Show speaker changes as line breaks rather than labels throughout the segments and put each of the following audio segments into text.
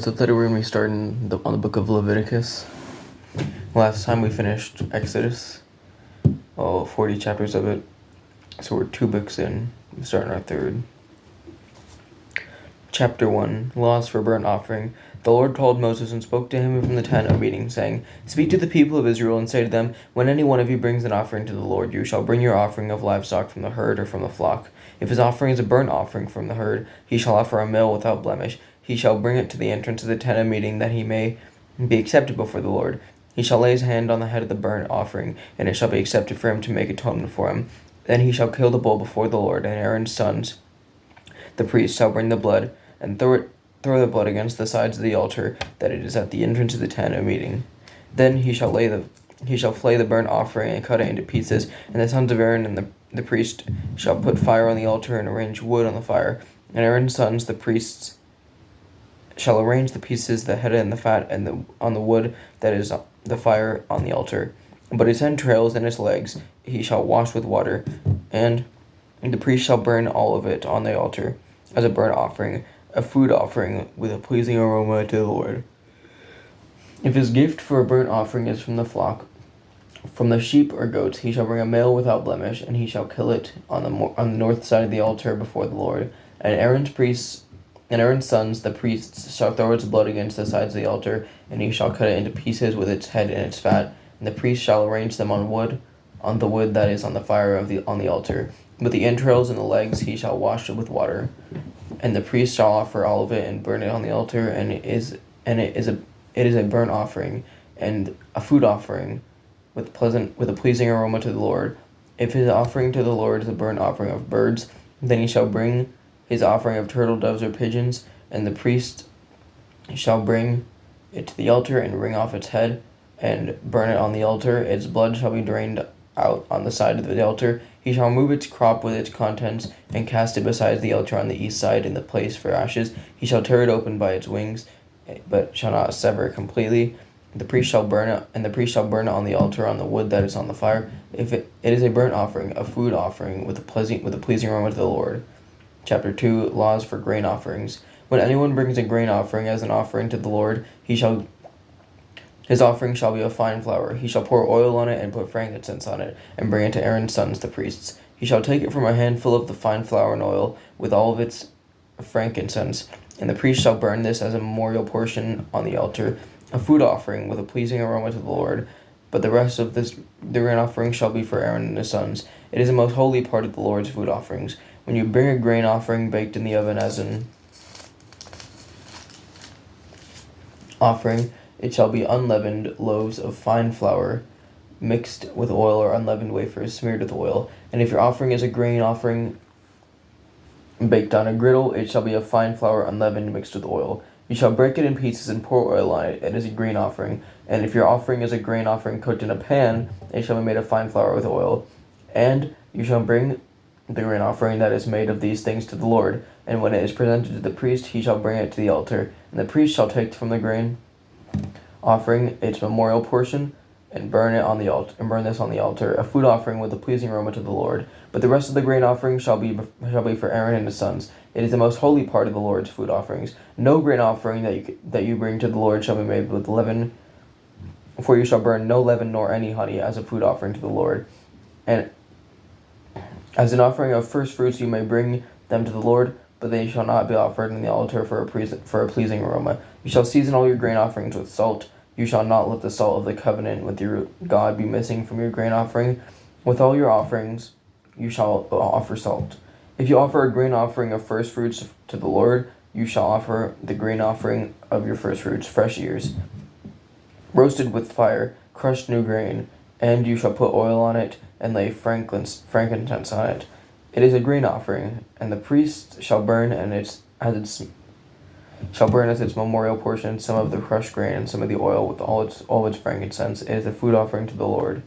So today we're going to be starting on the book of Leviticus. Last time we finished Exodus, 40 chapters of it. So we're 2 books in, we're starting our 3rd. Chapter 1, Laws for Burnt Offering. The Lord called Moses and spoke to him from the tent of meeting, saying, Speak to the people of Israel and say to them, When any one of you brings an offering to the Lord, you shall bring your offering of livestock from the herd or from the flock. If his offering is a burnt offering from the herd, he shall offer a male without blemish. He shall bring it to the entrance of the tent of meeting, that he may be accepted before the Lord. He shall lay his hand on the head of the burnt offering, and it shall be accepted for him to make atonement for him. Then he shall kill the bull before the Lord, and Aaron's sons, the priests, shall bring the blood, and throw the blood against the sides of the altar, that it is at the entrance of the tent of meeting. Then he shall flay the burnt offering and cut it into pieces, and the sons of Aaron and the priest shall put fire on the altar and arrange wood on the fire. And Aaron's sons, the priests, shall arrange the pieces, the head and the fat, and on the wood that is the fire on the altar. But its entrails and its legs he shall wash with water, and the priest shall burn all of it on the altar as a burnt offering, a food offering with a pleasing aroma to the Lord. If his gift for a burnt offering is from the flock, from the sheep or goats, he shall bring a male without blemish, and he shall kill it on the north side of the altar before the Lord. And Aaron's sons, the priests, shall throw its blood against the sides of the altar, and he shall cut it into pieces with its head and its fat. And the priest shall arrange them on the wood that is on the fire on the altar. But the entrails and the legs he shall wash with water. And the priest shall offer all of it and burn it on the altar, and it is a burnt offering and a food offering with a pleasing aroma to the Lord. If his offering to the Lord is a burnt offering of birds, then he shall bring his offering of turtle doves or pigeons, and the priest shall bring it to the altar and wring off its head and burn it on the altar. Its blood shall be drained out on the side of the altar. He shall remove its crop with its contents and cast it beside the altar on the east side in the place for ashes. He shall tear it open by its wings, but shall not sever it completely. The priest shall burn it, and the priest shall burn it on the altar on the wood that is on the fire. If it is a burnt offering, a food offering with a pleasing aroma to the Lord. Chapter 2, Laws for Grain Offerings. When anyone brings a grain offering as an offering to the Lord, his offering shall be of fine flour. He shall pour oil on it and put frankincense on it, and bring it to Aaron's sons, the priests. He shall take it from a handful of the fine flour and oil, with all of its frankincense, and the priest shall burn this as a memorial portion on the altar, a food offering with a pleasing aroma to the Lord. But the rest of the grain offering shall be for Aaron and his sons. It is the most holy part of the Lord's food offerings. When you bring a grain offering baked in the oven as an offering, it shall be unleavened loaves of fine flour mixed with oil, or unleavened wafers smeared with oil. And if your offering is a grain offering baked on a griddle, it shall be of fine flour unleavened mixed with oil. You shall break it in pieces and pour oil on it. It is a grain offering. And if your offering is a grain offering cooked in a pan, it shall be made of fine flour with oil. And you shall bring the grain offering that is made of these things to the Lord. And when it is presented to the priest, he shall bring it to the altar. And the priest shall take from the grain offering its memorial portion, and burn this on the altar, a food offering with a pleasing aroma to the Lord. But the rest of the grain offering shall be for Aaron and his sons. It is the most holy part of the Lord's food offerings. No grain offering that you bring to the Lord shall be made with leaven, for you shall burn no leaven nor any honey as a food offering to the Lord. And as an offering of first fruits you may bring them to the Lord, but they shall not be offered on the altar for a pleasing aroma. You shall season all your grain offerings with salt. You shall not let the salt of the covenant with your God be missing from your grain offering. With all your offerings you shall offer salt. If you offer a grain offering of first fruits to the Lord, you shall offer the grain offering of your first fruits, fresh ears, roasted with fire, crushed new grain, and you shall put oil on it and lay frankincense on it. It is a grain offering, and the priest shall burn as its memorial portion some of the crushed grain and some of the oil with all its frankincense. It is a food offering to the Lord.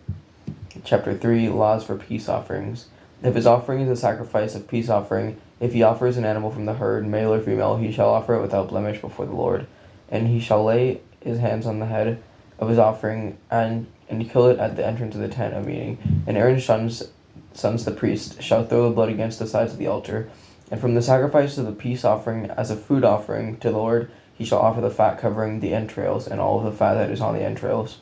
Chapter 3, Laws for Peace Offerings. If his offering is a sacrifice of peace offering, if he offers an animal from the herd, male or female, he shall offer it without blemish before the Lord. And he shall lay his hands on the head of his offering and kill it at the entrance of the tent of meeting. And Aaron's sons, the priests, shall throw the blood against the sides of the altar. And from the sacrifice of the peace offering as a food offering to the Lord, he shall offer the fat covering the entrails, and all of the fat that is on the entrails.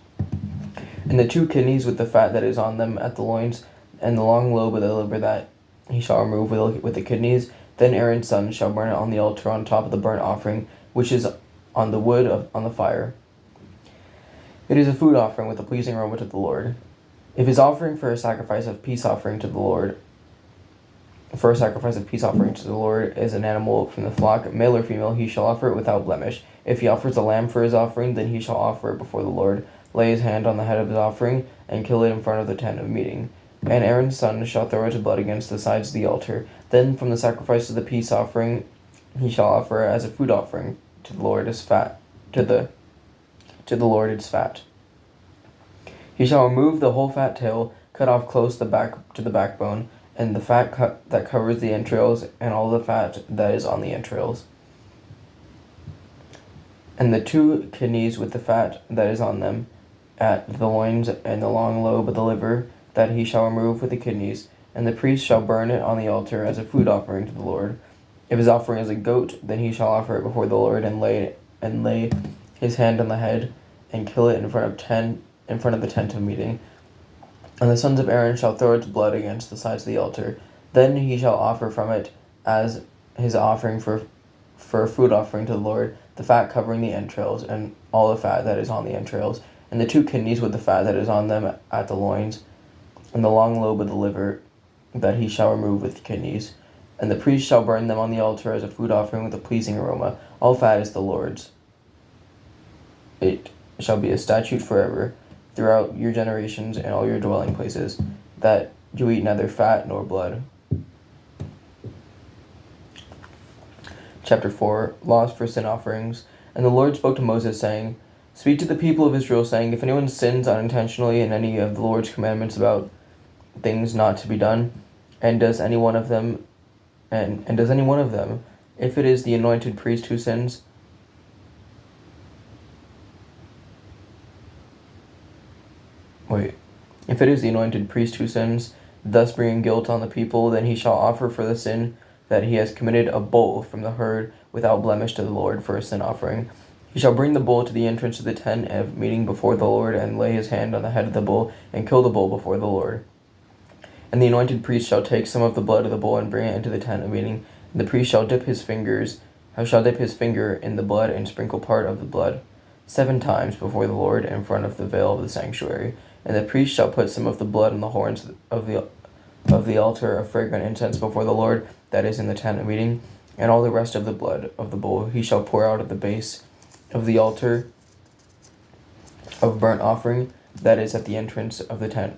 And the 2 kidneys with the fat that is on them at the loins, and the long lobe of the liver that he shall remove with the kidneys. Then Aaron's son shall burn it on the altar on top of the burnt offering, which is on the wood on the fire. It is a food offering with a pleasing aroma to the Lord. If his offering for a sacrifice of peace offering to the Lord, is an animal from the flock, male or female, he shall offer it without blemish. If he offers a lamb for his offering, then he shall offer it before the Lord, lay his hand on the head of his offering, and kill it in front of the tent of meeting. And Aaron's son shall throw its blood against the sides of the altar. Then from the sacrifice of the peace offering he shall offer as a food offering to the Lord its fat. He shall remove the whole fat tail, cut off close the back to the backbone, and the fat that covers the entrails, and all the fat that is on the entrails. And the 2 kidneys with the fat that is on them, at the loins, and the long lobe of the liver, that he shall remove with the kidneys. And the priest shall burn it on the altar as a food offering to the Lord. If his offering is a goat, then he shall offer it before the Lord, and lay his hand on the head, and kill it in front of the tent of meeting. And the sons of Aaron shall throw its blood against the sides of the altar. Then he shall offer from it as his offering for a food offering to the Lord, the fat covering the entrails, and all the fat that is on the entrails, and the 2 kidneys with the fat that is on them at the loins, and the long lobe of the liver that he shall remove with the kidneys. And the priest shall burn them on the altar as a food offering with a pleasing aroma. All fat is the Lord's. It shall be a statute forever, throughout your generations and all your dwelling places, that you eat neither fat nor blood. Chapter 4, Laws for Sin Offerings. And the Lord spoke to Moses, saying, Speak to the people of Israel, saying, If anyone sins unintentionally in any of the Lord's commandments about things not to be done, and does any one of them, if it is the anointed priest who sins, if it is the anointed priest who sins, thus bringing guilt on the people, then he shall offer for the sin that he has committed a bull from the herd without blemish to the Lord for a sin offering. He shall bring the bull to the entrance of the tent of meeting before the Lord, and lay his hand on the head of the bull, and kill the bull before the Lord. And the anointed priest shall take some of the blood of the bull and bring it into the tent of meeting. And the priest shall dip his finger in the blood, and sprinkle part of the blood 7 times before the Lord in front of the veil of the sanctuary. And the priest shall put some of the blood on the horns of the altar of fragrant incense before the Lord, that is in the tent of meeting. And all the rest of the blood of the bull he shall pour out at the base of the altar of burnt offering, that is at the entrance of the tent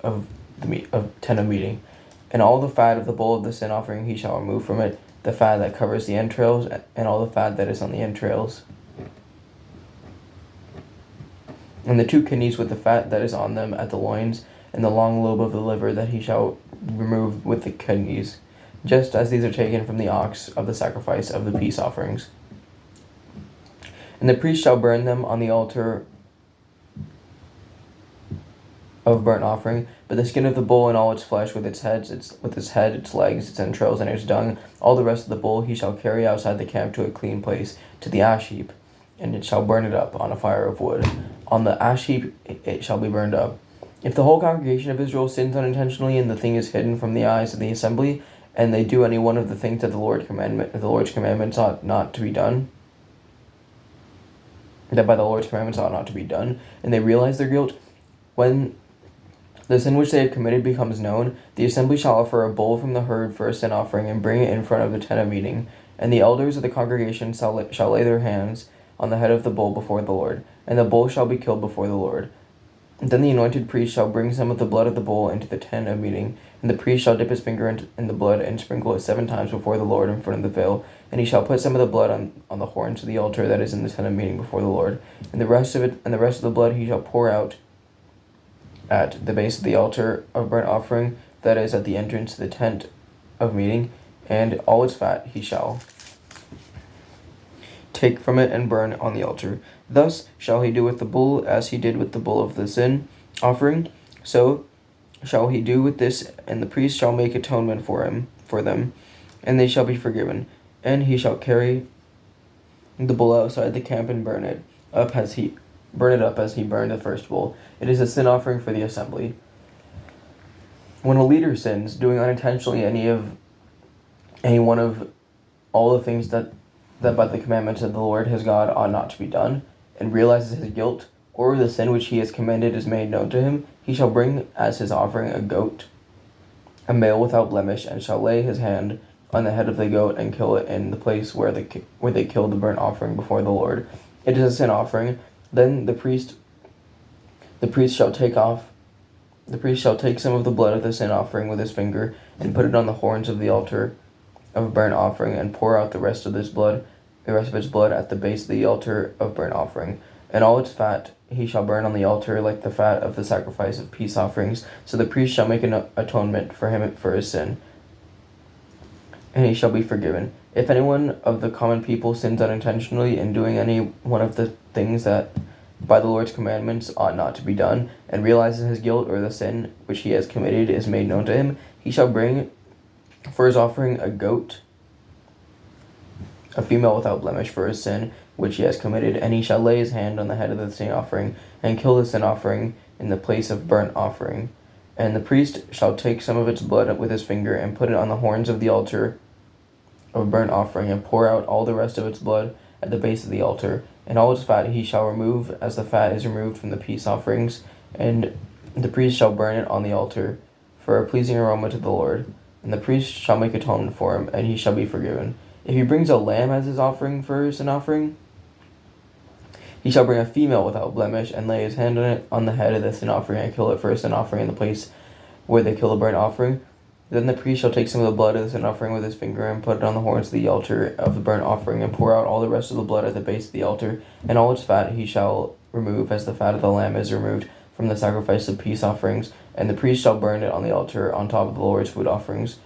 of meeting. And all the fat of the bull of the sin offering he shall remove from it, the fat that covers the entrails, and all the fat that is on the entrails. And the 2 kidneys with the fat that is on them at the loins, and the long lobe of the liver that he shall remove with the kidneys, just as these are taken from the ox of the sacrifice of the peace offerings. And the priest shall burn them on the altar of burnt offering, but the skin of the bull and all its flesh, with its head, its legs, its entrails, and its dung, all the rest of the bull he shall carry outside the camp to a clean place, to the ash heap, and it shall burn it up on a fire of wood. On the ash heap it shall be burned up. If the whole congregation of Israel sins unintentionally, and the thing is hidden from the eyes of the assembly, and they do any one of the things that the Lord's commandments ought not to be done, that by the Lord's commandments ought not to be done, and they realize their guilt, when the sin which they have committed becomes known, the assembly shall offer a bull from the herd for a sin offering, and bring it in front of the tent of meeting. And the elders of the congregation shall lay their hands on the head of the bull before the Lord, and the bull shall be killed before the Lord. Then the anointed priest shall bring some of the blood of the bull into the tent of meeting, and the priest shall dip his finger in the blood, and sprinkle it 7 times before the Lord in front of the veil. And he shall put some of the blood on the horns of the altar that is in the tent of meeting before the Lord. And the rest of the blood he shall pour out at the base of the altar of burnt offering, that is at the entrance to the tent of meeting, and all its fat he shall take from it and burn on the altar. Thus shall he do with the bull as he did with the bull of the sin offering. So shall he do with this, and the priest shall make atonement for them, and they shall be forgiven. And he shall carry the bull outside the camp and burn it up as he burned the first bull. It is a sin offering for the assembly. When a leader sins, doing unintentionally any one of all the things that by the commandments of the Lord his God ought not to be done, and realizes his guilt, or the sin which he has commanded is made known to him, he shall bring as his offering a goat, a male without blemish, and shall lay his hand on the head of the goat and kill it in the place where they killed the burnt offering before the Lord. It is a sin offering. Then the priest shall take some of the blood of the sin offering with his finger and put it on the horns of the altar of burnt offering, and pour out the rest of its blood at the base of the altar of burnt offering. And all its fat he shall burn on the altar like the fat of the sacrifice of peace offerings. So the priest shall make an atonement for him for his sin, and he shall be forgiven. If anyone of the common people sins unintentionally in doing any one of the things that by the Lord's commandments ought not to be done, and realizes his guilt, or the sin which he has committed is made known to him, he shall bring for his offering a goat, a female without blemish, for his sin which he has committed, and he shall lay his hand on the head of the sin offering, and kill the sin offering in the place of burnt offering. And the priest shall take some of its blood with his finger, and put it on the horns of the altar of burnt offering, and pour out all the rest of its blood at the base of the altar. And all its fat he shall remove, as the fat is removed from the peace offerings, and the priest shall burn it on the altar for a pleasing aroma to the Lord. And the priest shall make atonement for him, and he shall be forgiven. If he brings a lamb as his offering for his sin offering, he shall bring a female without blemish, and lay his hand on the head of the sin offering, and kill it for a sin offering in the place where they kill the burnt offering. Then the priest shall take some of the blood of the sin offering with his finger, and put it on the horns of the altar of the burnt offering, and pour out all the rest of the blood at the base of the altar. And all its fat he shall remove, as the fat of the lamb is removed from the sacrifice of peace offerings. And the priest shall burn it on the altar on top of the Lord's food offerings.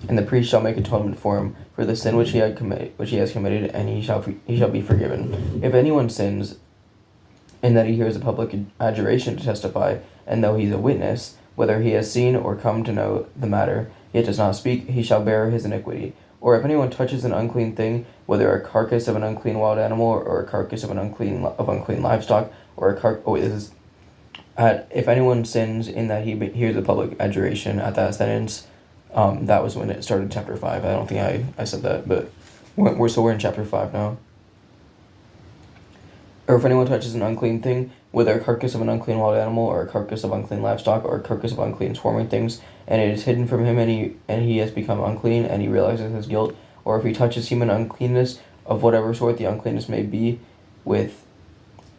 And the priest shall make atonement for him for the sin which he has committed, and he shall be forgiven. If anyone sins, in that he hears a public adjuration to testify, and though he is a witness, whether he has seen or come to know the matter, yet does not speak, he shall bear his iniquity. Or if anyone touches an unclean thing, whether a carcass of an unclean wild animal, or a carcass of unclean livestock, or if anyone sins in that he hears a public adjuration at that sentence. That was when it started chapter 5. I don't think I said that, but we're in chapter 5 now. Or if anyone touches an unclean thing, whether a carcass of an unclean wild animal, or a carcass of unclean livestock, or a carcass of unclean swarming things, and it is hidden from him, and he has become unclean, and he realizes his guilt, or if he touches human uncleanness of whatever sort the uncleanness may be, with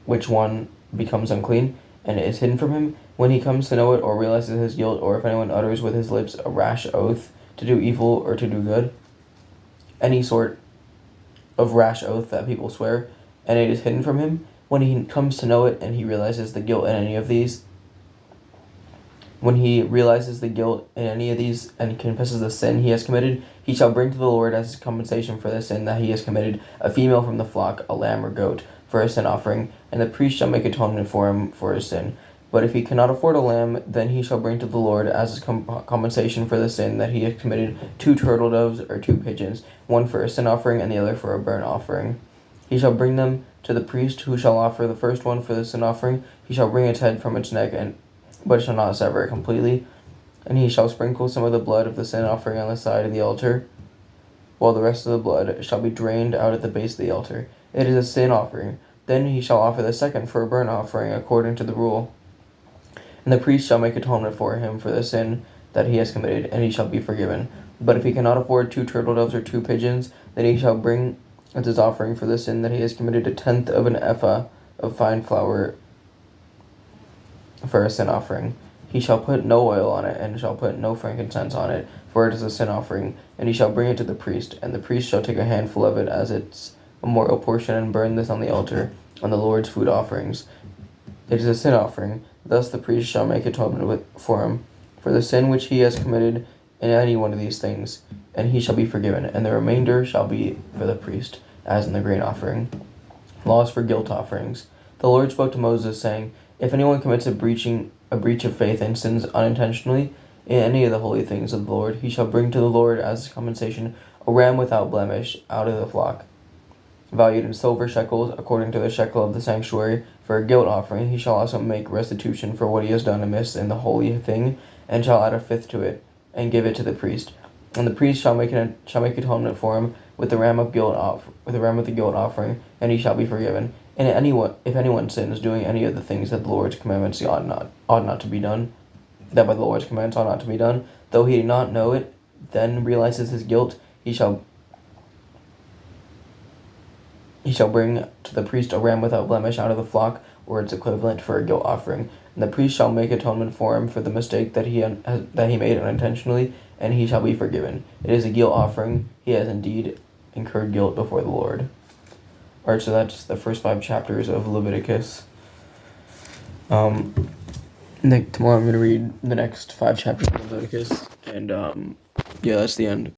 which one becomes unclean, and it is hidden from him, when he comes to know it or realizes his guilt, or if anyone utters with his lips a rash oath to do evil or to do good, any sort of rash oath that people swear, and it is hidden from him, when he comes to know it and he realizes the guilt in any of these, and confesses the sin he has committed, he shall bring to the Lord as compensation for the sin that he has committed a female from the flock, a lamb or goat, for a sin offering, and the priest shall make atonement for him for his sin. But if he cannot afford a lamb, then he shall bring to the Lord as his compensation for the sin that he has committed 2 turtle doves or 2 pigeons, one for a sin offering and the other for a burnt offering. He shall bring them to the priest, who shall offer the first one for the sin offering. He shall bring its head from its neck, but shall not sever it completely. And he shall sprinkle some of the blood of the sin offering on the side of the altar, while the rest of the blood shall be drained out at the base of the altar. It is a sin offering. Then he shall offer the second for a burnt offering according to the rule. And the priest shall make atonement for him for the sin that he has committed, and he shall be forgiven. But if he cannot afford 2 turtle doves or 2 pigeons, then he shall bring as his offering for the sin that he has committed 1/10 of an ephah of fine flour for a sin offering. He shall put no oil on it, and shall put no frankincense on it, for it is a sin offering. And he shall bring it to the priest, and the priest shall take a handful of it as its memorial portion, and burn this on the altar, on the Lord's food offerings. It is a sin offering. Thus the priest shall make atonement for him for the sin which he has committed in any one of these things, and he shall be forgiven, and the remainder shall be for the priest, as in the grain offering. Laws for guilt offerings. The Lord spoke to Moses, saying, If anyone commits a breach of faith and sins unintentionally in any of the holy things of the Lord, he shall bring to the Lord as compensation a ram without blemish out of the flock. valued in silver shekels, according to the shekel of the sanctuary, for a guilt offering. He shall also make restitution for what he has done amiss in the holy thing, and shall add a fifth to it, and give it to the priest. And the priest shall make atonement for him with the ram of the guilt offering, and he shall be forgiven. And if anyone sins doing any of the things that the Lord's commandments ought not to be done, that by the Lord's commandments ought not to be done, though he did not know it, then realizes his guilt, he shall bring to the priest a ram without blemish out of the flock, or its equivalent, for a guilt offering. And the priest shall make atonement for him for the mistake that he made unintentionally, and he shall be forgiven. It is a guilt offering. He has indeed incurred guilt before the Lord. Alright, so that's the first 5 chapters of Leviticus. Tomorrow I'm going to read the next 5 chapters of Leviticus, and yeah, that's the end.